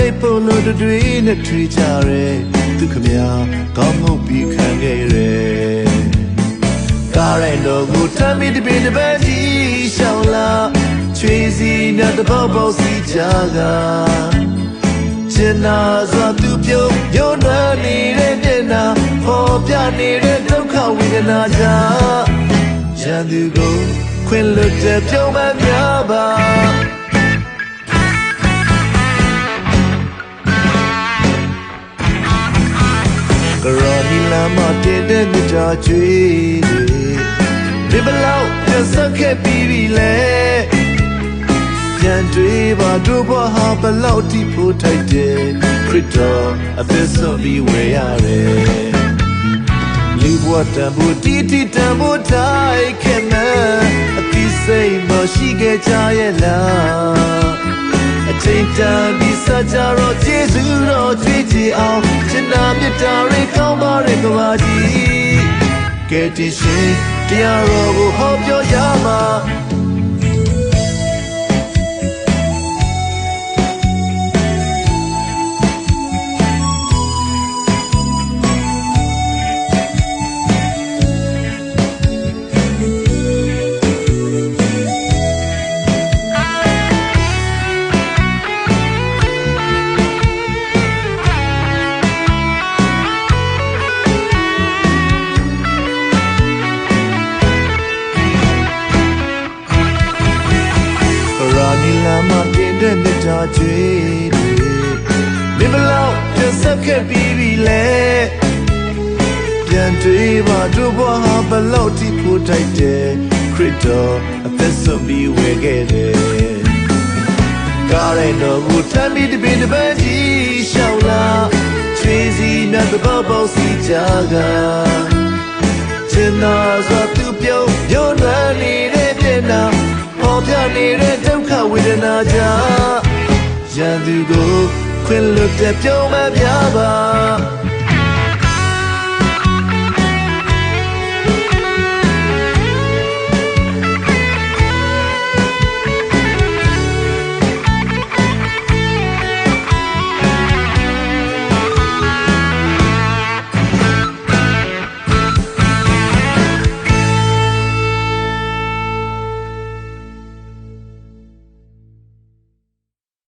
တိတ်ပုံလို့တွေနဲ့ထွေးကြရဲသူခမကောင်းမှုပြီးခံခဲ့ရဲကားရိုင်းတော်ကိုထမ်းပြီးတပင်တပန်းကြီးရှောင်းလာချွေးစီနဲ့တပေါက်ပေါက်စီကြကကျင်နာစွာသူပြုံးညွန်းနှံနေတဲ့မျက်နှာပေါ်ပြနေတဲ့ဒုက္ခဝေဒနာကြောင့်ရန်သူကိုခွင့်လွတ်တဲ့ပြုံးမှများပါကရော်နီလာမတင်တဲ့မြတာကျွေးတွေဘယ်လောက်ပြန်ဆက်ခဲ့ပြီးပြီလဲပြန်တွေးပါတို့ဘဟာဘယ်လောက်ထိဖို့ထိုက်တယ်ခရစ်တော်အသက်ဆုံးပြီးဝယ်ရတယ်လူဘဝတန်ဖို့တီတီတန်ဖို့တိုင်းခဲ့မယ်အတိစိတ်မရှိခဲ့ကြရဲ့လားအချိန်တန်ပြီးစကြတော့ကျေးဇူးတော်ကြွေးကြည်အောင်ချစ်နာမြတ်တာတွေကောင်းပါရဲ့ကဘာကြီးကဲတင်ရှင်တရားတော်ကိုဟောပြောရမှာမတင်တဲ့မြတာကျွေးတွေဘယ်လောက်ပြန်ဆက်ခဲ့ပြီးပြီလဲပြန်တွေးပါတို့ဘဟာဘယ်လောက်ထိဖို့ထိုက်တယ်ခရစ်တော်အသက်ဆုံးပြီးဝယ်ခဲ့တယ်ကားရိုင်းတော်ကိုထမ်းပြီးတပင်တပန်းကြီးရှောင်းလာချွေးစီနဲ့တပေါက်ပေါက်စီကြကကျင်နာစွာသူပြုံးညွန်းနှံနေတဲ့မျက်နှာပေါ်ပြနေတဲ့ဒုက္ခဝေဒနာကြောင့်ရန်သူကိုခွင့်လွတ်တဲ့ပြုံးမှများပါ